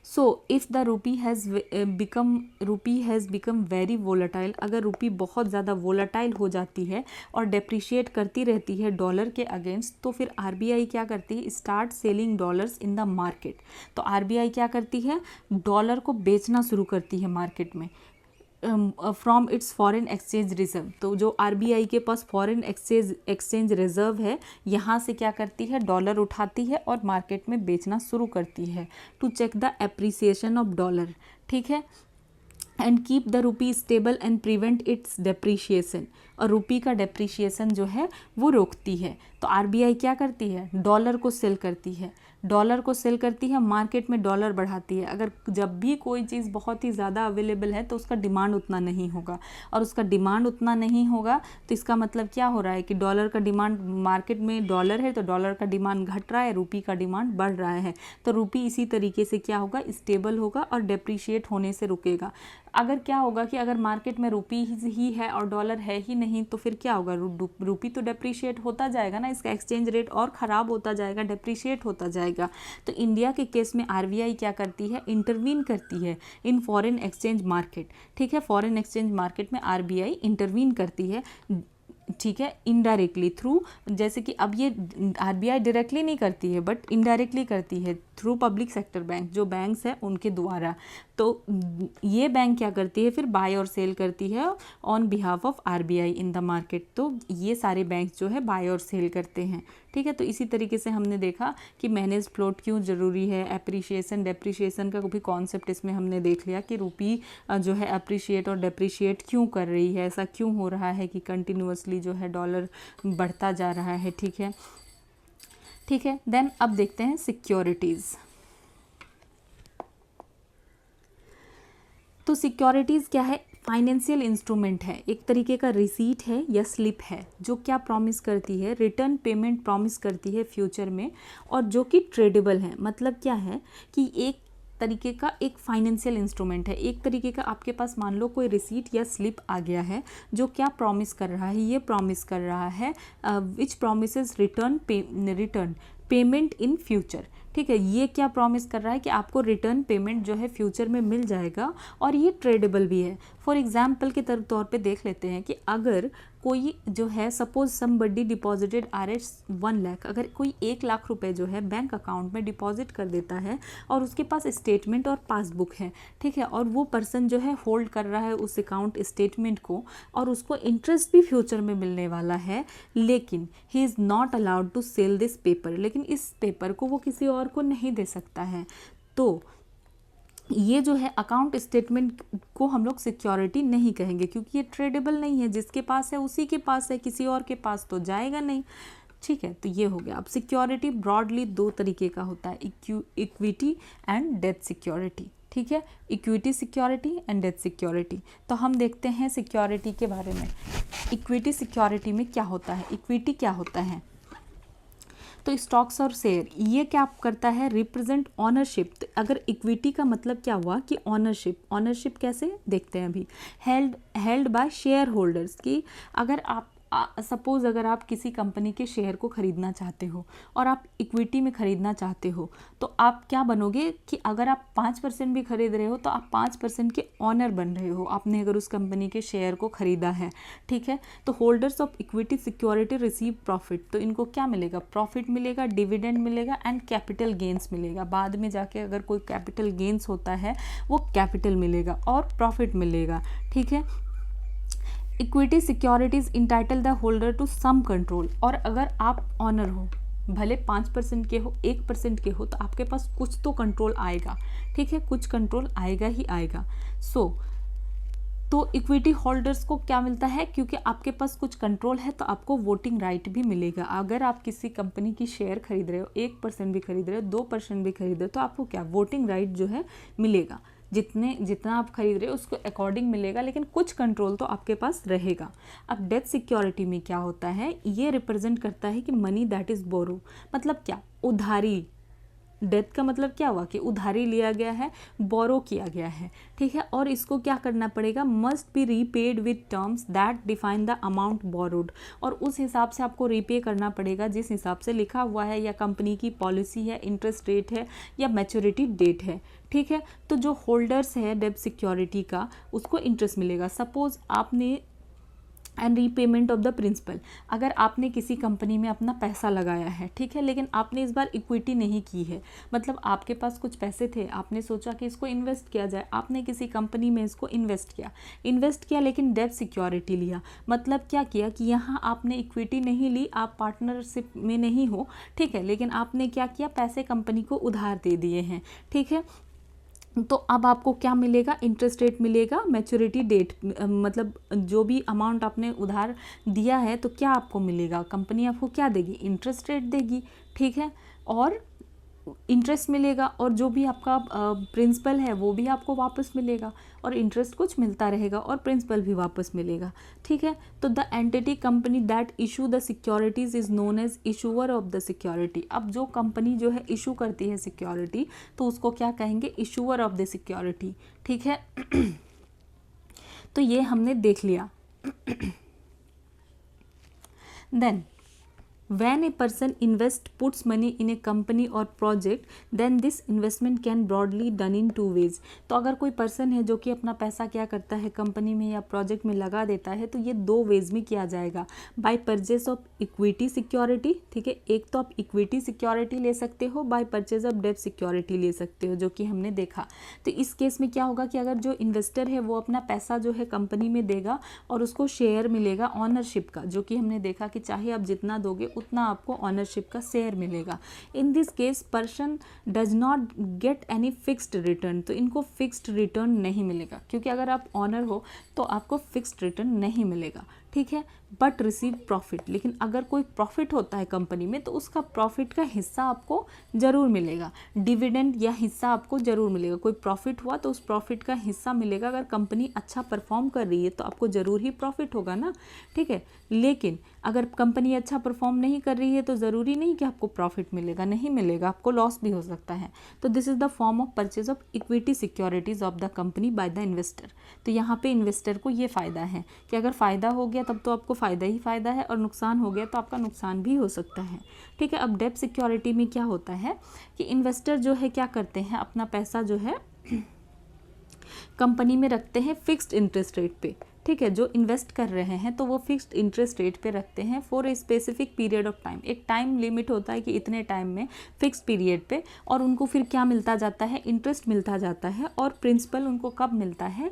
So if the rupee has become very volatile, अगर रुपी बहुत ज़्यादा वोलेटाइल हो जाती है और डेप्रिशिएट करती रहती है डॉलर के अगेंस्ट, तो फिर RBI क्या करती है, start selling dollars in the market. तो RBI क्या करती है, डॉलर को बेचना शुरू करती है मार्केट में from its foreign exchange reserve. तो जो RBI के पास फॉरेन एक्सचेंज रिजर्व है, यहाँ से क्या करती है, डॉलर उठाती है और मार्केट में बेचना शुरू करती है to check the appreciation of dollar, ठीक है। And keep the rupee stable and prevent its depreciation, और रुपी का डेप्रीशिएशन जो है वो रोकती है। तो RBI क्या करती है, डॉलर को सेल करती है, मार्केट में डॉलर बढ़ाती है। अगर जब भी कोई चीज़ बहुत ही ज़्यादा अवेलेबल है तो उसका डिमांड उतना नहीं होगा, और उसका डिमांड उतना नहीं होगा तो इसका मतलब क्या हो रहा है कि डॉलर का डिमांड, मार्केट में डॉलर है तो डॉलर का डिमांड घट रहा है, रुपी का डिमांड बढ़ रहा है, तो रुपी इसी तरीके से क्या होगा, स्टेबल होगा और डेप्रीशिएट होने से रुकेगा। अगर क्या होगा कि अगर मार्केट में रुपी ही है और डॉलर है ही नहीं, तो फिर क्या होगा, रुपी तो डेप्रीशिएट होता जाएगा ना, इसका एक्सचेंज रेट और ख़राब होता जाएगा, डेप्रीशिएट होता जाएगा। तो इंडिया के केस में RBI क्या करती है, इंटरवीन करती है इन फॉरेन एक्सचेंज मार्केट, ठीक है। फॉरेन एक्सचेंज मार्केट में RBI इंटरवीन करती है, ठीक है, इनडायरेक्टली थ्रू, जैसे कि अब ये RBI डायरेक्टली नहीं करती है बट इनडायरेक्टली करती है थ्रू पब्लिक सेक्टर बैंक, जो बैंक्स हैं उनके द्वारा। तो ये बैंक क्या करती है फिर, बाय और सेल करती है on behalf of RBI in the market. तो ये सारे बैंक जो है बाय और सेल करते हैं, ठीक है। तो इसी तरीके से हमने देखा कि मैनेज फ्लोट क्यों ज़रूरी है, एप्रिशिएशन डेप्रिशिएशन का भी कॉन्सेप्ट इसमें हमने देख लिया कि रुपी जो है अप्रिशिएट और डेप्रिशिएट क्यों कर रही है, ऐसा क्यों हो रहा है कि कंटिन्यूअसली जो है डॉलर बढ़ता जा रहा है, ठीक है, ठीक है। देन अब देखते हैं सिक्योरिटीज़। तो सिक्योरिटीज़ क्या है, फाइनेंशियल इंस्ट्रूमेंट है, एक तरीके का रिसीट है या स्लिप है जो क्या प्रॉमिस करती है, रिटर्न पेमेंट प्रॉमिस करती है फ्यूचर में, और जो कि ट्रेडेबल है। मतलब क्या है कि एक तरीके का एक फाइनेंशियल इंस्ट्रूमेंट है, एक तरीके का आपके पास मान लो कोई रिसीट या स्लिप आ गया है जो क्या प्रॉमिस कर रहा है, ये प्रॉमिस कर रहा है which promises return payment in future, ठीक है। ये क्या प्रॉमिस कर रहा है कि आपको रिटर्न पेमेंट जो है फ्यूचर में मिल जाएगा, और ये ट्रेडेबल भी है। फॉर एग्जाम्पल के तौर पे देख लेते हैं कि अगर कोई जो है suppose somebody deposited RS 1 lakh, अगर कोई 1 लाख रुपए जो है बैंक अकाउंट में डिपॉजिट कर देता है और उसके पास स्टेटमेंट और पासबुक है, ठीक है, और वो पर्सन जो है होल्ड कर रहा है उस अकाउंट स्टेटमेंट को, और उसको इंटरेस्ट भी फ्यूचर में मिलने वाला है, लेकिन he is not allowed to sell this paper, लेकिन इस पेपर को वो किसी और को नहीं दे सकता है। तो ये जो है अकाउंट स्टेटमेंट को हम लोग सिक्योरिटी नहीं कहेंगे, क्योंकि ये ट्रेडेबल नहीं है, जिसके पास है उसी के पास है, किसी और के पास तो जाएगा नहीं, ठीक है। तो ये हो गया। अब सिक्योरिटी ब्रॉडली 2 तरीके का होता है, इक्विटी एंड डेथ सिक्योरिटी, ठीक है, equity security and death security. तो हम देखते हैं सिक्योरिटी के बारे में। इक्विटी सिक्योरिटी में क्या होता है, इक्विटी क्या होता है, तो स्टॉक्स और शेयर, ये क्या करता है, रिप्रेजेंट ऑनरशिप। तो अगर इक्विटी का मतलब क्या हुआ कि ऑनरशिप कैसे देखते हैं अभी, हेल्ड बाय शेयर होल्डर्स की। अगर आप सपोज अगर आप किसी कंपनी के शेयर को खरीदना चाहते हो और आप इक्विटी में खरीदना चाहते हो, तो आप क्या बनोगे कि अगर आप 5% भी खरीद रहे हो तो आप 5% के ऑनर बन रहे हो, आपने अगर उस कंपनी के शेयर को खरीदा है, ठीक है। तो holders of equity security receive profit, तो इनको क्या मिलेगा, प्रॉफिट मिलेगा, डिविडेंड मिलेगा एंड कैपिटल गेंस मिलेगा। बाद में जाके अगर कोई कैपिटल गेंस होता है वो कैपिटल मिलेगा और प्रॉफिट मिलेगा, ठीक है। Equity securities entitle the holder to some control, और अगर आप ऑनर हो, भले 5% के हो, 1% के हो, तो आपके पास कुछ तो कंट्रोल आएगा, ठीक है, कुछ कंट्रोल आएगा ही आएगा। तो इक्विटी होल्डर्स को क्या मिलता है, क्योंकि आपके पास कुछ कंट्रोल है तो आपको वोटिंग राइट भी मिलेगा। अगर आप किसी कंपनी की शेयर खरीद रहे हो, 1% भी खरीद रहे हो, 2% भी खरीद रहे हो, तो आपको क्या वोटिंग राइट जो है मिलेगा, जितना आप खरीद रहे हो उसको अकॉर्डिंग मिलेगा, लेकिन कुछ कंट्रोल तो आपके पास रहेगा। अब डेथ सिक्योरिटी में क्या होता है, ये रिप्रेजेंट करता है कि मनी दैट इज बोरो, मतलब क्या, उधारी। डेथ का मतलब क्या हुआ कि उधारी लिया गया है, बोरो किया गया है, ठीक है, और इसको क्या करना पड़ेगा, must be repaid with terms that define the amount borrowed, और उस हिसाब से आपको रीपे करना पड़ेगा जिस हिसाब से लिखा हुआ है, या कंपनी की पॉलिसी है, इंटरेस्ट रेट है, या मैच्योरिटी डेट है, ठीक है। तो जो होल्डर्स है डेब्ट सिक्योरिटी का, उसको इंटरेस्ट मिलेगा। सपोज आपने and repayment of the principal, अगर आपने किसी कंपनी में अपना पैसा लगाया है, ठीक है, लेकिन आपने इस बार इक्विटी नहीं की है, मतलब आपके पास कुछ पैसे थे, आपने सोचा कि इसको इन्वेस्ट किया जाए, आपने किसी कंपनी में इसको इन्वेस्ट किया लेकिन डेब्ट सिक्योरिटी लिया। मतलब क्या किया कि यहाँ आपने इक्विटी नहीं ली, आप पार्टनरशिप में नहीं हो, ठीक है, लेकिन आपने क्या किया, पैसे कंपनी को उधार दे दिए हैं, ठीक है। तो अब आपको क्या मिलेगा, इंटरेस्ट रेट मिलेगा, मैच्योरिटी डेट, मतलब जो भी अमाउंट आपने उधार दिया है तो क्या आपको मिलेगा, कंपनी आपको क्या देगी, इंटरेस्ट रेट देगी, ठीक है, और इंटरेस्ट मिलेगा, और जो भी आपका प्रिंसिपल है वो भी आपको वापस मिलेगा, और इंटरेस्ट कुछ मिलता रहेगा और प्रिंसिपल भी वापस मिलेगा, ठीक है। तो the entity company that issue the securities is known as issuer of the security. अब जो कंपनी जो है इशू करती है सिक्योरिटी, तो उसको क्या कहेंगे, इशूअर ऑफ द सिक्योरिटी, ठीक है। तो ये हमने देख लिया। Then When a person invest puts money in a company or project, then this investment can broadly done in two ways. तो अगर कोई पर्सन है जो कि अपना पैसा क्या करता है कंपनी में या प्रोजेक्ट में लगा देता है, तो ये दो वेज में किया जाएगा. By purchase of equity security, ठीक है, एक तो आप इक्विटी सिक्योरिटी ले सकते हो, बाय परचेज ऑफ डेब्ट सिक्योरिटी ले सकते हो, जो कि हमने देखा. तो इस केस में क्या होगा कि अगर जो इन्वेस्टर है वो अपना पैसा जो है कंपनी में देगा और उसको शेयर मिलेगा ऑनरशिप का, जो कि हमने देखा कि चाहे आप जितना दोगे उतना आपको ऑनरशिप का शेयर मिलेगा. In this case person does not get any fixed return. तो इनको फिक्स्ड रिटर्न नहीं मिलेगा, क्योंकि अगर आप ऑनर हो तो आपको फिक्स्ड रिटर्न नहीं मिलेगा, ठीक है, बट रिसीव प्रॉफिट. लेकिन अगर कोई प्रॉफिट होता है कंपनी में तो उसका प्रॉफिट का हिस्सा आपको ज़रूर मिलेगा. डिविडेंड या हिस्सा आपको ज़रूर मिलेगा. कोई प्रॉफिट हुआ तो उस प्रॉफिट का हिस्सा मिलेगा. अगर कंपनी अच्छा परफॉर्म कर रही है तो आपको ज़रूर ही प्रॉफिट होगा ना, ठीक है. लेकिन अगर कंपनी अच्छा परफॉर्म नहीं कर रही है तो ज़रूरी नहीं कि आपको प्रॉफिट मिलेगा, नहीं मिलेगा, आपको लॉस भी हो सकता है. तो this is the form of purchase of equity securities of the company by the investor. तो यहाँ पे इन्वेस्टर को ये फ़ायदा है कि अगर फ़ायदा हो गया तब तो आपको फ़ायदा ही फ़ायदा है, और नुकसान हो गया तो आपका नुकसान भी हो सकता है, ठीक है. अब डेब्ट सिक्योरिटी में क्या होता है कि इन्वेस्टर जो है क्या करते हैं, अपना पैसा जो है कंपनी में रखते हैं फिक्स्ड इंटरेस्ट रेट पे, ठीक है. जो इन्वेस्ट कर रहे हैं तो वो फिक्स्ड इंटरेस्ट रेट पे रखते हैं for a specific period of time. एक टाइम लिमिट होता है कि इतने टाइम में फिक्स पीरियड पे, और उनको फिर क्या मिलता जाता है, इंटरेस्ट मिलता जाता है. और प्रिंसिपल उनको कब मिलता है,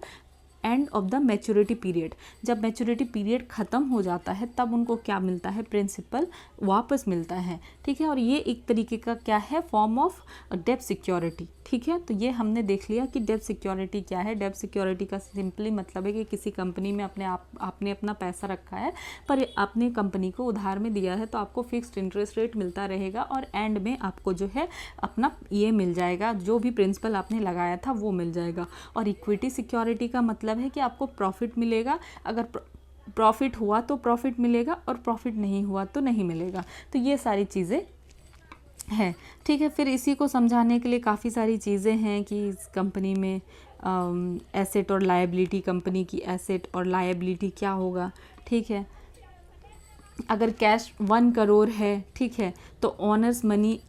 end of the maturity period. जब मैच्योरिटी पीरियड ख़त्म हो जाता है तब उनको क्या मिलता है, प्रिंसिपल वापस मिलता है, ठीक है. और ये एक तरीके का क्या है, फॉर्म ऑफ डेब्ट सिक्योरिटी, ठीक है. तो ये हमने देख लिया कि डेब्ट सिक्योरिटी क्या है. डेब्ट सिक्योरिटी का सिंपली मतलब है कि किसी कंपनी में आपने अपना पैसा रखा है, पर आपने कंपनी को उधार में दिया है, तो आपको फिक्स्ड इंटरेस्ट रेट मिलता रहेगा और एंड में आपको जो है अपना ये मिल जाएगा, जो भी प्रिंसिपल आपने लगाया था वो मिल जाएगा. और इक्विटी सिक्योरिटी का मतलब है कि आपको प्रॉफिट मिलेगा. अगर प्रॉफिट हुआ तो प्रॉफिट मिलेगा और प्रॉफिट नहीं हुआ तो नहीं मिलेगा. तो ये सारी चीज़ें है, ठीक है. फिर इसी को समझाने के लिए काफ़ी सारी चीज़ें हैं कि इस कंपनी में एसेट और लायबिलिटी, कंपनी की एसेट और लायबिलिटी क्या होगा, ठीक है. अगर कैश 1 करोड़ है, ठीक है, तो ऑनर्स मनी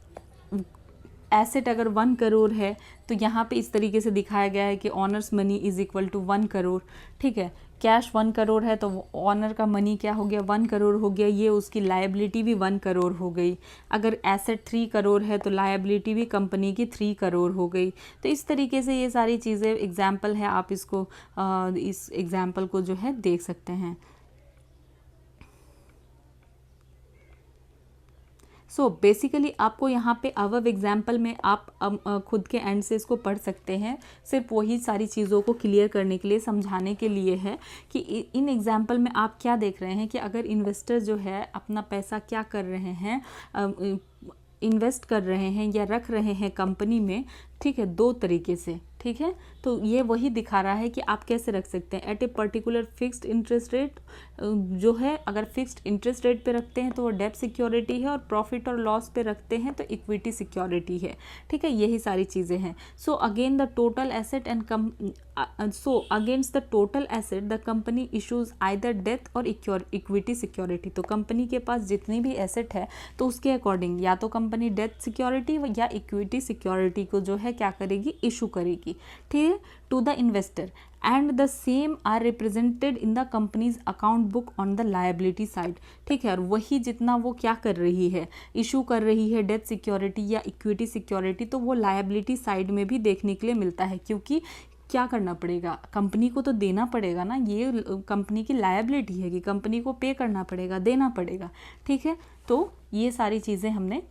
एसेट अगर 1 करोड़ है तो यहाँ पे इस तरीके से दिखाया गया है कि owners money is equal to 1 crore, ठीक है. कैश 1 करोड़ है तो ऑनर का मनी क्या हो गया, 1 करोड़ हो गया. ये उसकी लायबिलिटी भी 1 करोड़ हो गई. अगर एसेट 3 करोड़ है तो लायबिलिटी भी कंपनी की 3 करोड़ हो गई. तो इस तरीके से ये सारी चीज़ें एग्जाम्पल है, आप इसको इस एग्जाम्पल को जो है देख सकते हैं. सो बेसिकली आपको यहाँ पे अवव एग्जाम्पल में आप खुद के एंड से इसको पढ़ सकते हैं. सिर्फ वही सारी चीज़ों को क्लियर करने के लिए, समझाने के लिए है कि इन एग्जाम्पल में आप क्या देख रहे हैं कि अगर इन्वेस्टर जो है अपना पैसा क्या कर रहे हैं, इन्वेस्ट कर रहे हैं या रख रहे हैं कंपनी में, ठीक है, दो तरीके से, ठीक है. तो ये वही दिखा रहा है कि आप कैसे रख सकते हैं at a particular fixed interest rate. जो है अगर फिक्स्ड इंटरेस्ट रेट पे रखते हैं तो वो डेब्ट सिक्योरिटी है, और प्रॉफिट और लॉस पे रखते हैं तो इक्विटी सिक्योरिटी है, ठीक है. यही सारी चीज़ें हैं. So again the total asset and so against the total asset the company issues either death और इक्विटी सिक्योरिटी. तो कंपनी के पास जितनी भी एसेट है तो उसके अकॉर्डिंग या तो कंपनी डेथ सिक्योरिटी या इक्विटी सिक्योरिटी को जो है क्या करेगी, इशू करेगी, ठीक है, to the investor. And the same are represented in the company's account book on the liability side, ठीक है. और वही जितना वो क्या कर रही है, इशू कर रही है डेथ सिक्योरिटी या इक्विटी सिक्योरिटी, तो वो लायबिलिटी साइड में भी देखने के लिए मिलता है. क्योंकि क्या करना पड़ेगा, कंपनी को तो देना पड़ेगा ना, ये कंपनी की लायबिलिटी है कि कंपनी को पे करना पड़ेगा, देना पड़ेगा, ठीक है. तो ये सारी चीज़ें हमने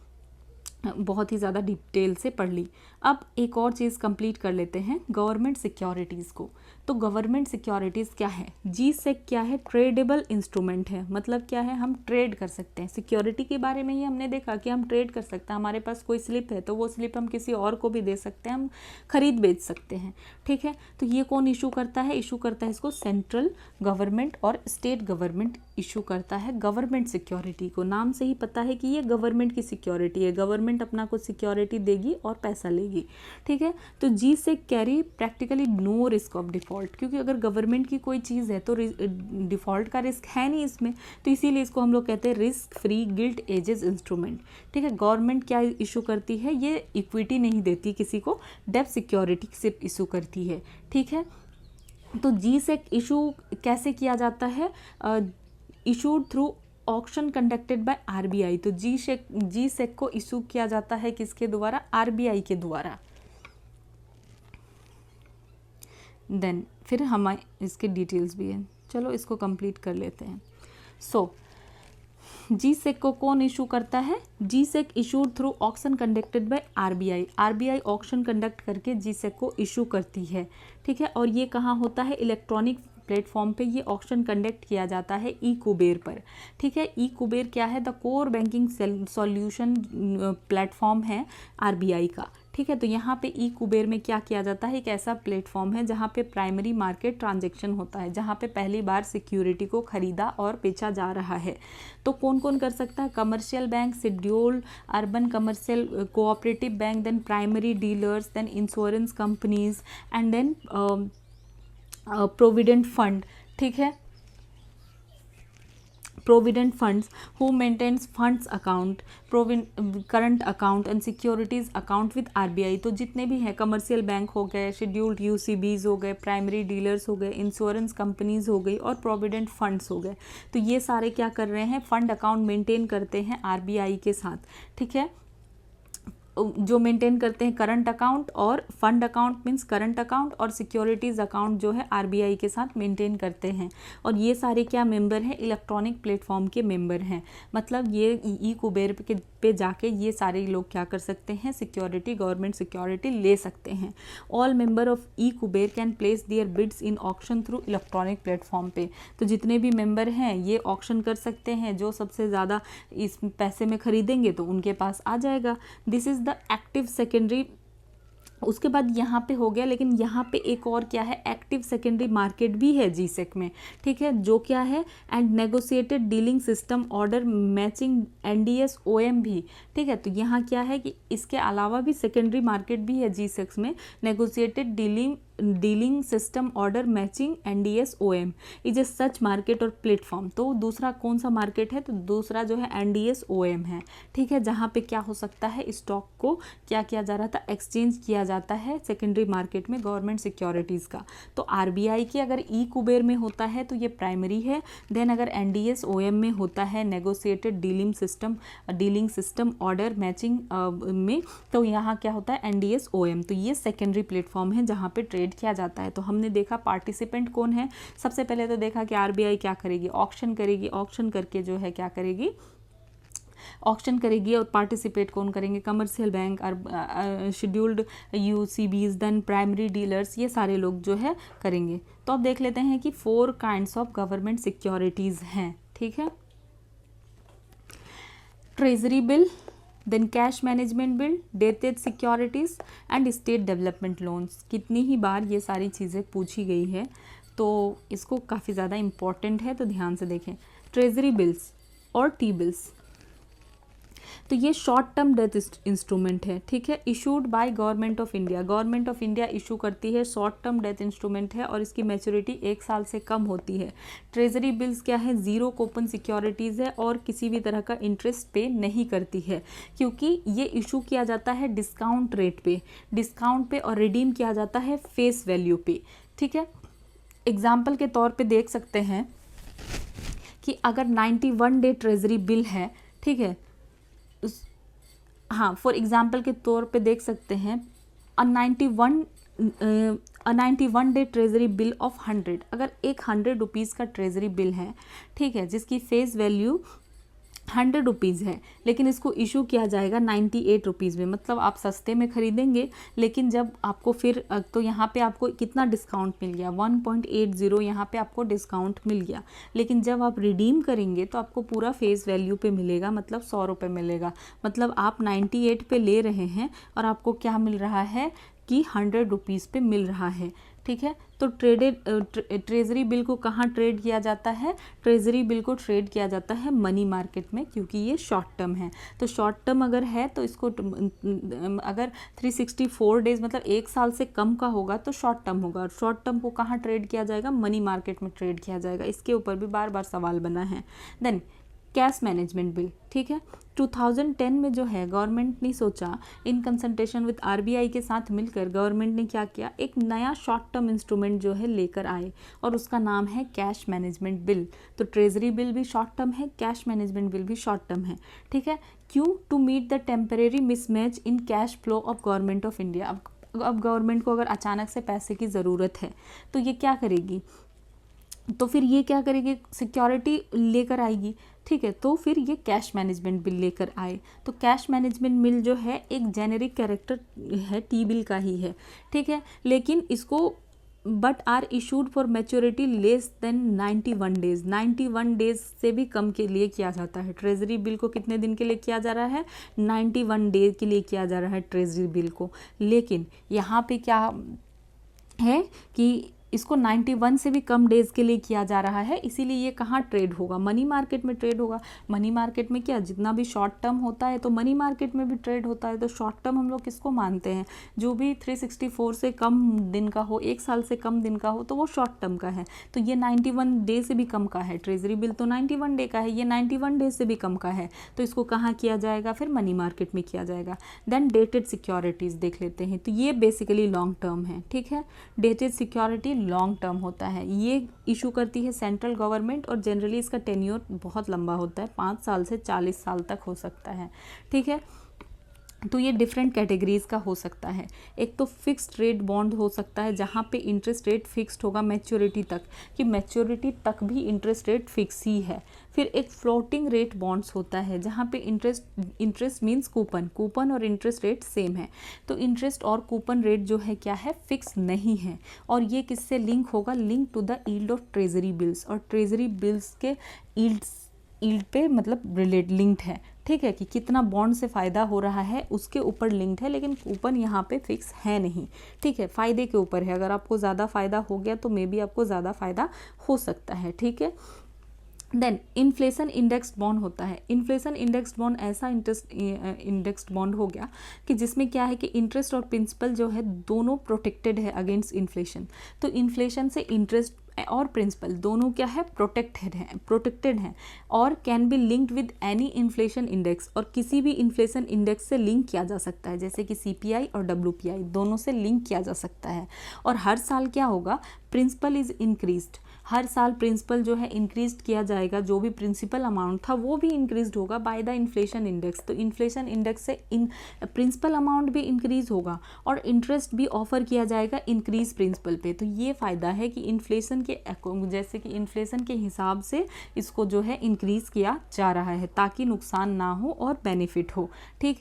बहुत ही ज़्यादा डिटेल से पढ़ ली. अब एक और चीज़ कंप्लीट कर लेते हैं, गवर्नमेंट सिक्योरिटीज़ को. तो गवर्नमेंट सिक्योरिटीज़ क्या है, G-SEC क्या है, ट्रेडेबल इंस्ट्रूमेंट है. मतलब क्या है, हम ट्रेड कर सकते हैं. सिक्योरिटी के बारे में ही हमने देखा कि हम ट्रेड कर सकते हैं. हमारे पास कोई स्लिप है तो वो स्लिप हम किसी और को भी दे सकते हैं, हम खरीद बेच सकते हैं, ठीक है. तो ये कौन इशू करता है, इशू करता है इसको सेंट्रल गवर्नमेंट और स्टेट गवर्नमेंट इशू करता है गवर्नमेंट सिक्योरिटी को। नाम से ही पता है कि ये गवर्नमेंट की सिक्योरिटी है, गवर्नमेंट अपना को सिक्योरिटी देगी और पैसा लेगी, ठीक है। तो जी से carry practically no risk of default, क्योंकि अगर गवर्नमेंट की कोई चीज़ है तो डिफ़ॉल्ट का रिस्क है नहीं इसमें, तो इसीलिए इसको हम लोग कहते हैं रिस्क फ्री गिल्ट एजेस इंस्ट्रूमेंट, ठीक है। गवर्नमेंट क्या इशू करती है, ये इक्विटी नहीं देती किसी को, डेब्ट सिक्योरिटी सिर्फ इशू करती है, ठीक है। तो जी सेक इशू कैसे किया जाता है, issued through auction conducted by RBI. तो जी सेक को इशू किया जाता है किसके द्वारा, आरबीआई के द्वारा। देन फिर हमारे इसके डिटेल्स भी हैं, चलो इसको कंप्लीट कर लेते हैं। सो जी सेक को कौन इशू करता है, G sec issued through auction conducted by RBI. RBI auction conduct करके जी सेक को इशू करती है, ठीक है। और ये कहाँ होता है, इलेक्ट्रॉनिक प्लेटफॉर्म पे ये ऑक्शन कंडक्ट किया जाता है ई कुबेर पर, ठीक है। ई कुबेर क्या है, the core banking solution platform है आरबीआई का, ठीक है। तो यहाँ पे ई कुबेर में क्या किया जाता है, एक ऐसा प्लेटफॉर्म है जहाँ पे प्राइमरी मार्केट ट्रांजैक्शन होता है, जहाँ पे पहली बार सिक्योरिटी को खरीदा और बेचा जा रहा है। तो कौन कौन कर सकता है, commercial bank, scheduled urban commercial cooperative bank, then primary dealers, then insurance companies and then provident fund, ठीक है। Provident funds who maintains funds account, current account and securities account with RBI. तो जितने भी हैं, कमर्शियल बैंक हो गए, scheduled UCBs हो गए, प्राइमरी डीलर्स हो गए, इंश्योरेंस कंपनीज हो गई और प्रोविडेंट फंड्स हो गए। तो ये सारे क्या कर रहे हैं, फंड अकाउंट मेंटेन करते हैं आरबीआई के साथ, ठीक है। जो मेंटेन करते हैं करंट अकाउंट, और fund account means current account, और सिक्योरिटीज अकाउंट जो है आरबीआई के साथ मेंटेन करते हैं। और ये सारे क्या मेंबर हैं, इलेक्ट्रॉनिक प्लेटफॉर्म के मेंबर हैं। मतलब ये ई कुबेर पे जाके ये सारे लोग क्या कर सकते हैं, सिक्योरिटी, गवर्नमेंट सिक्योरिटी ले सकते हैं। All member of e Kuber can place their bids in auction through electronic platform पे। तो जितने भी मेंबर हैं ये ऑक्शन कर सकते हैं, जो सबसे ज़्यादा इस पैसे में खरीदेंगे तो उनके पास आ जाएगा। This is the active secondary. उसके बाद यहाँ पे हो गया, लेकिन यहाँ पे एक और क्या है, एक्टिव सेकेंडरी मार्केट भी है जी सेक में, ठीक है। जो क्या है, and negotiated dealing system order matching NDS OM भी, ठीक है। तो यहाँ क्या है कि इसके अलावा भी सेकेंडरी मार्केट भी है जी सेक्स में, negotiated dealing system order matching NDS OM is a such market और प्लेटफॉर्म। तो दूसरा कौन सा मार्केट है, तो दूसरा जो है एनडीएस ओएम है, ठीक है। जहाँ पे क्या हो सकता है, स्टॉक को क्या किया जा रहा था, एक्सचेंज किया जाता है सेकेंडरी मार्केट में गवर्नमेंट सिक्योरिटीज़ का। तो आरबीआई की अगर ई कुबेर में होता है तो ये प्राइमरी है। देन अगर एनडीएस ओएम में होता है, negotiated dealing system order matching में, तो यहाँ क्या होता है, एनडीएस ओएम। तो ये सेकेंडरी प्लेटफॉर्म है जहाँ पे ट्रेड किया जाता है। तो हमने देखा पार्टिसिपेंट कौन है, सबसे पहले तो देखा कि आरबीआई क्या करेगी, ऑक्शन करेगी, ऑक्शन करके जो है क्या करेगी, ऑक्शन करेगी। और पार्टिसिपेट कौन करेंगे, commercial bank, scheduled UCBs, then primary dealers, ये सारे लोग जो है करेंगे। तो अब देख लेते हैं कि 4 काइंड्स ऑफ गवर्नमेंट सिक्योरिटीज़ हैं, ठीक है। Treasury bill, then cash management bill, dated securities and state development loans. कितनी ही बार ये सारी चीज़ें पूछी गई है, तो इसको काफ़ी ज़्यादा इम्पॉर्टेंट है, तो ध्यान से देखें। ट्रेजरी बिल्स और टी बिल्स, तो ये शॉर्ट टर्म डेट इंस्ट्रूमेंट है, ठीक है, issued by government of India. Government of India issue करती है, शॉर्ट टर्म डेट इंस्ट्रूमेंट है और इसकी मैच्योरिटी 1 साल से कम होती है। ट्रेजरी बिल्स क्या है, जीरो कूपन सिक्योरिटीज़ है और किसी भी तरह का इंटरेस्ट पे नहीं करती है, क्योंकि ये इशू किया जाता है डिस्काउंट रेट पे और रिडीम किया जाता है फेस वैल्यू पे, ठीक है। एग्जाम्पल के तौर पे देख सकते हैं कि अगर 91 डे ट्रेजरी बिल है, ठीक है, हाँ, फॉर एग्जाम्पल के तौर पे देख सकते हैं, 91 डे ट्रेजरी बिल ऑफ 100, अगर एक 100 रुपीज़ का ट्रेजरी बिल है, ठीक है, जिसकी फेस वैल्यू 100 रुपीज़ है, लेकिन इसको इशू किया जाएगा 98 रुपीज़ में। मतलब आप सस्ते में खरीदेंगे, लेकिन जब आपको फिर तो यहाँ पे आपको कितना डिस्काउंट मिल गया, 1.80 यहाँ पे आपको डिस्काउंट मिल गया। लेकिन जब आप रिडीम करेंगे तो आपको पूरा फेस वैल्यू पे मिलेगा, मतलब 100 रुपये मिलेगा। मतलब आप 98 पे ले रहे हैं और आपको क्या मिल रहा है कि 100 रुपीज़ पे मिल रहा है, ठीक है। तो ट्रेजरी बिल को कहाँ ट्रेड किया जाता है? ट्रेजरी बिल को ट्रेड किया जाता है मनी मार्केट में, क्योंकि ये शॉर्ट टर्म है। तो शॉर्ट टर्म अगर है तो इसको अगर 364 डेज मतलब 1 साल से कम का होगा तो शॉर्ट टर्म होगा, और शॉर्ट टर्म को कहाँ ट्रेड किया जाएगा? मनी मार्केट में ट्रेड किया जाएगा। इसके ऊपर भी बार बार सवाल बना है। देन कैश मैनेजमेंट बिल, ठीक है। 2010 में जो है गवर्नमेंट ने सोचा, इन कंसल्टेशन विद आरबीआई के साथ मिलकर गवर्नमेंट ने क्या किया, एक नया शॉर्ट टर्म इंस्ट्रूमेंट जो है लेकर आए, और उसका नाम है कैश मैनेजमेंट बिल। तो ट्रेजरी बिल भी शॉर्ट टर्म है, कैश मैनेजमेंट बिल भी शॉर्ट टर्म है, ठीक है। क्यों? To meet the temporary mismatch in cash flow of government of India. अब गवर्नमेंट को अगर अचानक से पैसे की ज़रूरत है तो ये क्या करेगी? तो फिर ये क्या करेगी? सिक्योरिटी लेकर आएगी, ठीक है। तो फिर ये कैश मैनेजमेंट बिल लेकर आए। तो कैश मैनेजमेंट बिल जो है एक जेनेरिक कैरेक्टर है, टी बिल का ही है, ठीक है। लेकिन इसको but are issued for maturity less than 91 days, 91 days से भी कम के लिए किया जाता है। ट्रेजरी बिल को कितने दिन के लिए किया जा रहा है? 91 डेज के लिए किया जा रहा है ट्रेजरी बिल को। लेकिन यहाँ पे क्या है कि इसको 91 से भी कम डेज के लिए किया जा रहा है, इसीलिए ये कहाँ ट्रेड होगा? मनी मार्केट में ट्रेड होगा। मनी मार्केट में क्या, जितना भी शॉर्ट टर्म होता है तो मनी मार्केट में भी ट्रेड होता है। तो शॉर्ट टर्म हम लोग किसको मानते हैं? जो भी 364 से कम दिन का हो, 1 साल से कम दिन का हो, तो वो शॉर्ट टर्म का है। तो ये 91 डे से भी कम का है। ट्रेजरी बिल तो 91 डे का है, ये 91 डे से भी कम का है। तो इसको कहाँ किया जाएगा? फिर मनी मार्केट में किया जाएगा। देन डेटेड सिक्योरिटीज़ देख लेते हैं। तो ये बेसिकली लॉन्ग टर्म है, ठीक है। डेटेड सिक्योरिटी लॉन्ग टर्म होता है, ये इशू करती है सेंट्रल गवर्नमेंट, और जनरली इसका टेन्योर बहुत लंबा होता है, 5 साल से 40 साल तक हो सकता है, ठीक है। तो ये डिफरेंट कैटेगरीज का हो सकता है। एक तो फिक्स्ड रेट बॉन्ड हो सकता है, जहाँ पे इंटरेस्ट रेट फिक्स्ड होगा मैच्योरिटी तक, कि मैच्योरिटी तक भी इंटरेस्ट रेट फिक्स ही है। फिर एक फ्लोटिंग रेट बॉन्ड्स होता है, जहाँ पे इंटरेस्ट मीन्स कूपन और इंटरेस्ट रेट सेम है। तो इंटरेस्ट और कूपन रेट जो है क्या है? फिक्स नहीं है। और ये किससे लिंक होगा? Link to the yield of treasury bills, और ट्रेजरी बिल्स के यील्ड पे मतलब लिंक्ड है, ठीक है, कि कितना बॉन्ड से फ़ायदा हो रहा है उसके ऊपर लिंक्ड है। लेकिन कूपन यहाँ पे फिक्स है नहीं, ठीक है, फ़ायदे के ऊपर है। अगर आपको ज़्यादा फ़ायदा हो गया तो मे बी आपको ज़्यादा फ़ायदा हो सकता है, ठीक है। देन इन्फ्लेशन इंडेक्स्ड बॉन्ड होता है। इन्फ्लेशन इंडेक्स्ड बॉन्ड ऐसा इंडेक्स्ड बॉन्ड हो गया कि जिसमें क्या है कि इंटरेस्ट और प्रिंसिपल जो है दोनों प्रोटेक्टेड है अगेंस्ट इन्फ्लेशन। तो इन्फ्लेशन से इंटरेस्ट और प्रिंसिपल दोनों क्या है? प्रोटेक्टेड हैं और can be linked with any inflation index, और किसी भी इन्फ्लेशन इंडेक्स से लिंक किया जा सकता है, जैसे कि CPI और WPI दोनों से लिंक किया जा सकता है। और हर साल क्या होगा? प्रिंसिपल इज इंक्रीज्ड, हर साल प्रिंसिपल जो है इंक्रीज किया जाएगा, जो भी प्रिंसिपल अमाउंट था वो भी इंक्रीज होगा बाय द इन्फ्लेशन इंडेक्स। तो इन्फ्लेशन इंडेक्स से प्रिंसिपल अमाउंट भी इंक्रीज होगा और इंटरेस्ट भी ऑफर किया जाएगा इंक्रीज प्रिंसिपल पे। तो ये फ़ायदा है कि इन्फ्लेशन के जैसे कि इन्फ्लेशन के हिसाब से इसको जो है इंक्रीज किया जा रहा है, ताकि नुकसान ना हो और बेनिफिट हो, ठीक।